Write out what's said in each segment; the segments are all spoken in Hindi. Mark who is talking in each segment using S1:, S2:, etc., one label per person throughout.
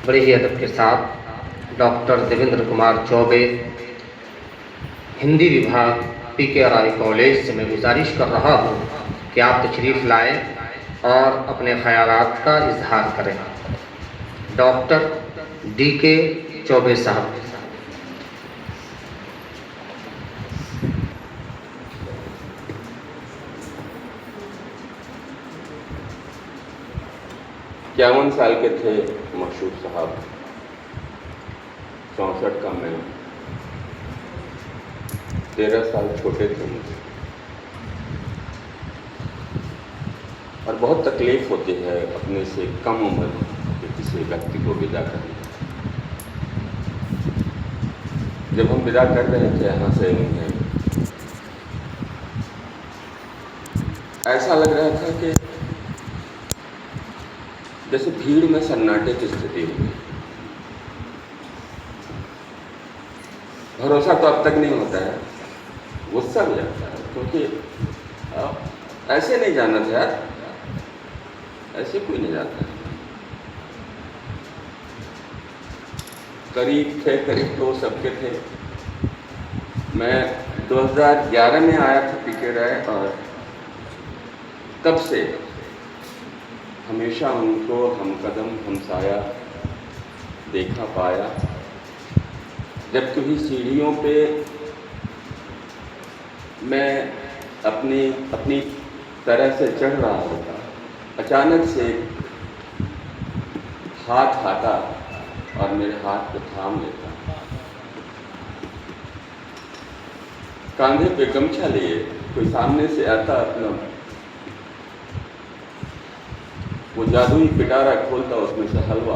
S1: बड़े ही अदब के साथ डॉक्टर देवेंद्र कुमार चौबे, हिंदी विभाग, PKRI कॉलेज से मैं गुजारिश कर रहा हूँ कि आप तशरीफ़ लाएँ और अपने ख़यालात का इजहार करें। डॉक्टर DK चौबे साहब।
S2: इक्यावन साल के थे मकसूद साहब, 64 का मैं, 13 साल छोटे थे मुझे। और बहुत तकलीफ होती है अपने से कम उम्र के किसी व्यक्ति को विदा करने। जब हम विदा कर रहे थे यहाँ से उन्हें, ऐसा लग रहा था कि जैसे भीड़ में सन्नाटे की स्थिति हुई। भरोसा तो अब तक नहीं होता है, गुस्सा भी आता है, क्योंकि ऐसे नहीं जाना था यार, ऐसे कोई नहीं जाता। करीब थे, करीब तो सबके थे। मैं 2011 में आया था PKRI और तब से हमेशा उनको हम कदम हमसाया देखा पाया। जब कभी सीढ़ियों पे मैं अपनी तरह से चढ़ रहा होता, अचानक से हाथ आता और मेरे हाथ को थाम लेता। कांधे पे गमछा लिए कोई सामने से आता, अपना वो जादुई पिटारा खोलता, उसमें से हलवा।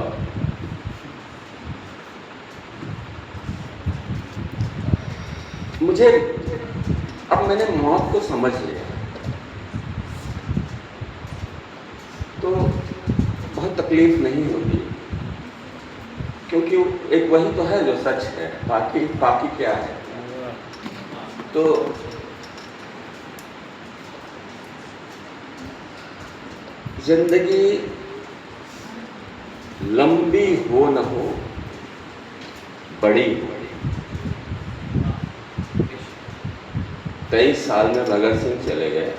S2: मुझे अब मैंने मौत को समझ लिया तो बहुत तकलीफ नहीं होती, क्योंकि एक वही तो है जो सच है, बाकी क्या है। तो जिंदगी लंबी हो न हो, बड़ी हो। 23 साल में भगत सिंह चले गए,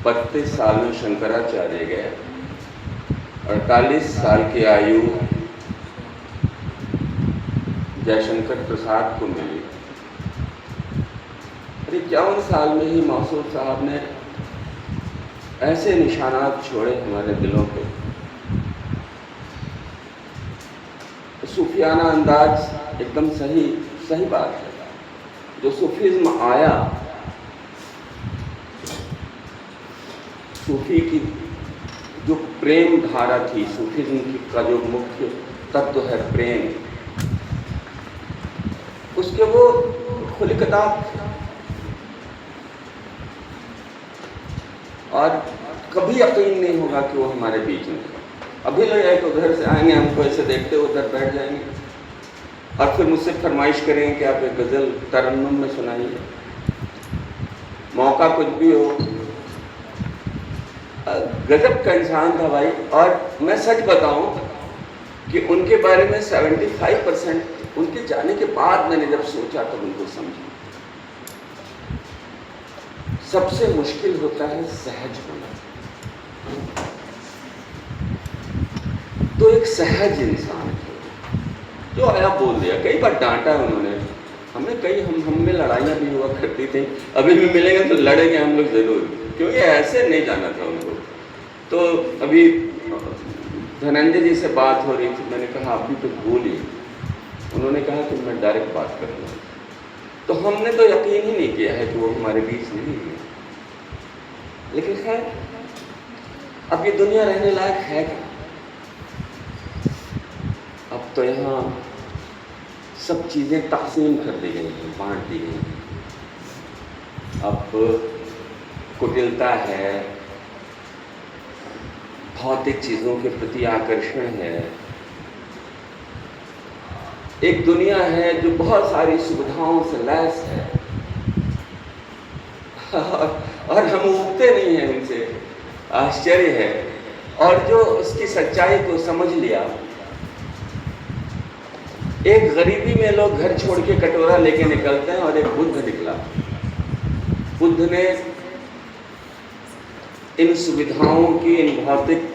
S2: 32 साल में शंकराचार्य गए, 48 साल की आयु जयशंकर प्रसाद को मिली। 51 साल में ही मकसूद साहब ने ऐसे निशानात छोड़े हमारे दिलों पे। सूफियाना अंदाज एकदम सही बात है। जो सूफीज्म आया, सूफी की जो प्रेम धारा थी, सूफीज्म का जो मुख्य तत्व है प्रेम, उसके वो खुली किताब थी। और कभी यकीन नहीं होगा कि वो हमारे बीच में। अभी लग जाए कि उधर से आएंगे, हमको ऐसे देखते उधर बैठ जाएंगे और फिर मुझसे फरमाइश करेंगे कि आप एक गज़ल तरन्नुम में सुनाइए। मौका कुछ भी हो, गजब का इंसान था भाई। और मैं सच बताऊं कि उनके बारे में 75% उनके जाने के बाद मैंने जब सोचा तो उनको समझा। सबसे मुश्किल होता है सहज होना। तो एक सहज इंसान थे जो आया बोल दिया। कई बार डांटा उन्होंने हमें, कई हम में लड़ाइयाँ भी हुआ करती थी। अभी भी मिलेंगे तो लड़ेंगे हम लोग जरूर, क्योंकि ऐसे नहीं जाना था उनको। तो अभी धनंजय जी से बात हो रही थी, मैंने कहा आप भी तो भूलिए। उन्होंने कहा कि मैं डायरेक्ट बात करूँगा। तो हमने तो यकीन ही नहीं किया है कि वो हमारे बीच नहीं है। लेकिन खैर, अब ये दुनिया रहने लायक है क्या? अब तो यहाँ सब चीज़ें तकसीम कर दी गई हैं, बांट दी गई हैं। अब कुटिलता है, भौतिक चीज़ों के प्रति आकर्षण है। एक दुनिया है जो बहुत सारी सुविधाओं से लैस है और हम उगते नहीं हैं उनसे। आश्चर्य है और जो उसकी सच्चाई को समझ लिया। एक गरीबी में लोग घर छोड़ के कटोरा लेके निकलते हैं और एक बुद्ध निकला। बुद्ध ने इन सुविधाओं की, इन भौतिक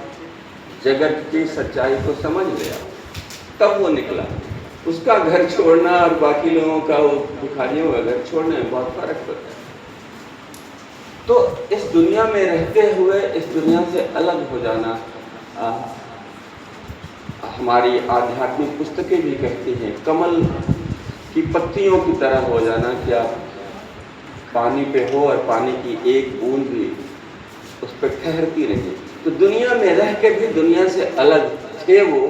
S2: जगत की सच्चाई को समझ लिया, तब वो निकला। उसका घर छोड़ना और बाकी लोगों का, वो भिखारियों का घर छोड़ने में बहुत फर्क होता है। तो इस दुनिया में रहते हुए इस दुनिया से अलग हो जाना, हमारी आध्यात्मिक पुस्तकें भी कहती हैं, कमल की पत्तियों की तरह हो जाना। कि आप पानी पे हो और पानी की एक बूंद भी उस पर ठहरती रही। तो दुनिया में रह के भी दुनिया से अलग थे वो,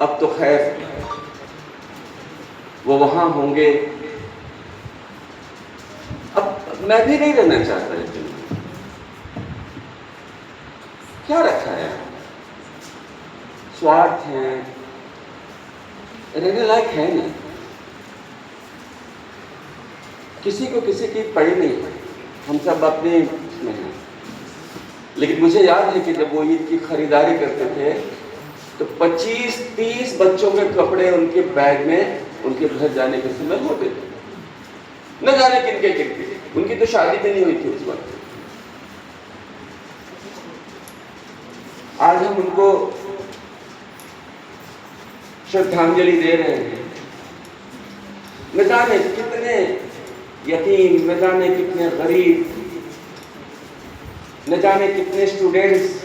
S2: अब तो खैर वो वहां होंगे। अब मैं भी नहीं रहना चाहता इस दुनिया में। क्या रखा है? स्वार्थ है, रहने लायक है नहीं। किसी को किसी की पड़ी नहीं है, हम सब अपने में हैं। लेकिन मुझे याद है कि जब वो ईद की खरीदारी करते थे तो 25-30 बच्चों के कपड़े उनके बैग में उनके घर जाने के समय होते थे। न जाने किनके किनके, उनकी तो शादी भी नहीं हुई थी उस वक्त। आज हम उनको श्रद्धांजलि दे रहे हैं। न जाने कितने यतीम, न जाने कितने गरीब, न जाने कितने स्टूडेंट्स।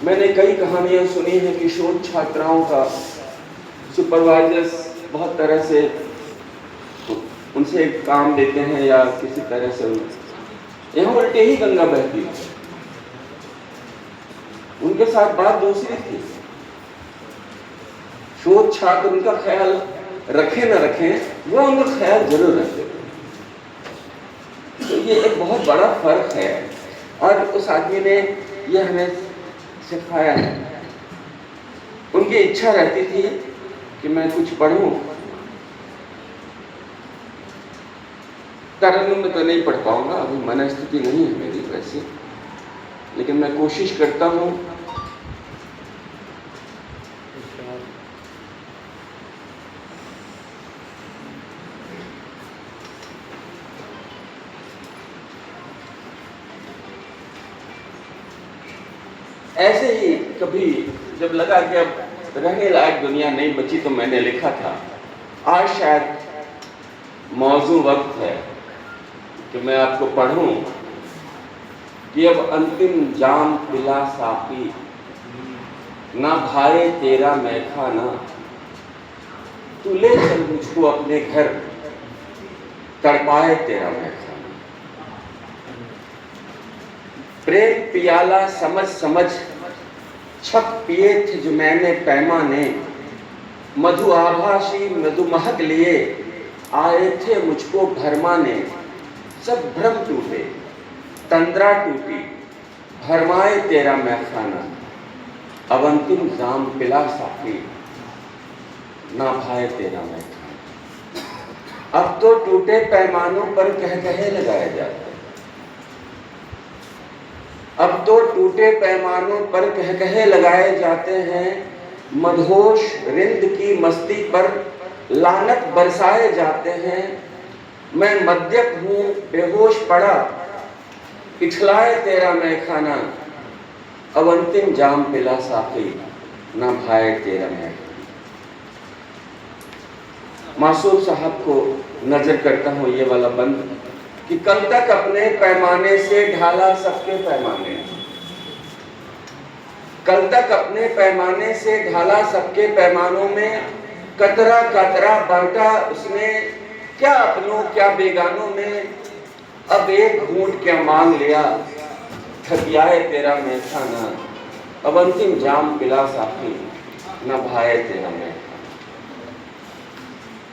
S2: मैंने कई कहानियां सुनी हैं कि शोध छात्राओं का सुपरवाइजर्स बहुत तरह से उनसे काम देते हैं या किसी तरह से। यहाँ उल्टे ही गंगा बहती है। उनके साथ बात दूसरी थी। शोध छात्र उनका ख्याल रखें न रखें, वो उनका ख्याल जरूर रखते थे। तो ये एक बहुत बड़ा फर्क है। और उस आदमी ने ये हमें सिखाया है। उनकी इच्छा रहती थी कि मैं कुछ पढ़ूं। तरन्नुम में तो नहीं पढ़ पाऊंगा, अभी मनस्थिति नहीं है मेरी वैसे, लेकिन मैं कोशिश करता हूं। ऐसे ही कभी जब लगा कि अब रहने लायक दुनिया नहीं बची तो मैंने लिखा था, आज शायद मौजू वक्त है कि मैं आपको पढ़ूं कि अब अंतिम जाम पिला साकी, ना भाए तेरा मैखाना, तू ले चल मुझको अपने घर, तड़पाए तेरा मैखाना। प्रेम पियाला समझ समझ छप पिए थे जो मैंने पैमाने, मधु आभासी मधु महक लिए आए थे मुझको भरमाने। सब भ्रम टूटे, तंद्रा टूटी, भरमाए तेरा मैखाना, अब अंतिम जाम पिला साकी, ना भाए तेरा मैखाना। अब तो टूटे पैमानों पर कह कहे लगाए जाते, अब तो टूटे पैमानों पर कह कहे लगाए जाते हैं। मदहोश रिंद की मस्ती पर लानत बरसाए जाते हैं। मैं मद्यप हूँ बेहोश पड़ा, इठलाए तेरा मैखाना, अब अंतिम जाम पिला साकी, ना भाए तेरा मैखाना। मासूम साहब को नजर करता हूँ ये वाला बंद कि कल तक अपने पैमाने से ढाला सबके पैमाने, कल तक अपने पैमाने से ढाला सबके पैमानों में, कतरा कतरा बांटा उसने, क्या अपनों क्या बेगानों में, अब एक घूंट क्या मांग लिया, थकियाए तेरा मैखाना, अब अंतिम जाम पिला साकी, न भाए तेरा मैखाना।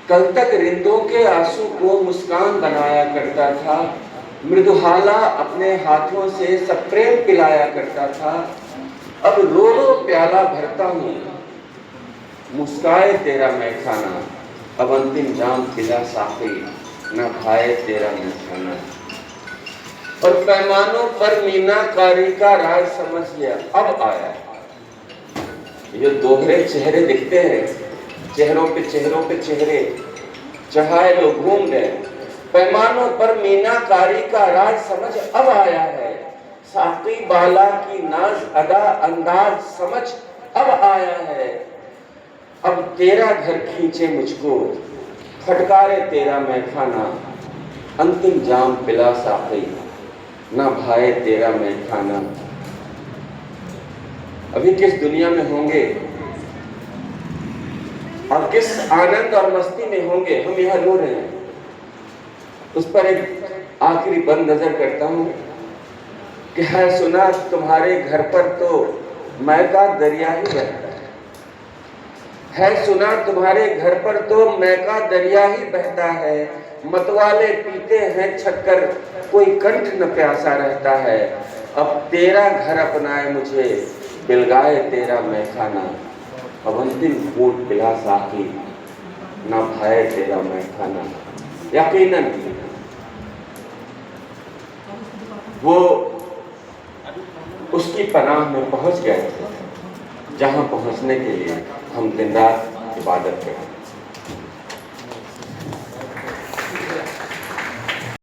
S2: कल तक रिंदों के आंसू को मुस्कान बनाया करता था, मृदुहाला अपने हाथों से सब प्रेम पिलाया करता था। अब रो रो प्याला भरता हूँ, मुस्काए तेरा मैखाना, अब अंतिम जाम पिला साकी, न भाए तेरा मैखाना। और पैमानों पर मीनाकारी का राज समझ लिया अब आया। ये दोहरे चेहरे दिखते हैं, चेहरों पे चेहरे चढ़ाए लोग घूम गए। पैमानों पर मीनाकारी का राज समझ अब आया है, साकी बाला की नाज अदा अंदाज समझ अब आया है। अब तेरा घर खींचे मुझको, फटकारे तेरा मैखाना, अंतिम जाम पिला साकी, ना भाए तेरा मैखाना। अभी किस दुनिया में होंगे और किस आनंद और मस्ती में होंगे, हम यहाँ रो रहे हैं। उस पर एक आखिरी बंद नजर करता हूँ कि है सुना तुम्हारे घर पर तो मैं का दरिया ही बहता है सुना तुम्हारे घर पर तो मैं का दरिया ही बहता है। मतवाले पीते हैं छक्कर, कोई कंठ न प्यासा रहता है। अब तेरा घर अपनाए मुझे, बिलगाए तेरा मैखाना, अब अंतिम घूंट पिला साकी, ना भाए तेरा मैखाना। यकीनन वो उसकी पनाह में पहुंच गए थे, जहां पहुंचने के लिए हम दिन रात इबादत करते हैं।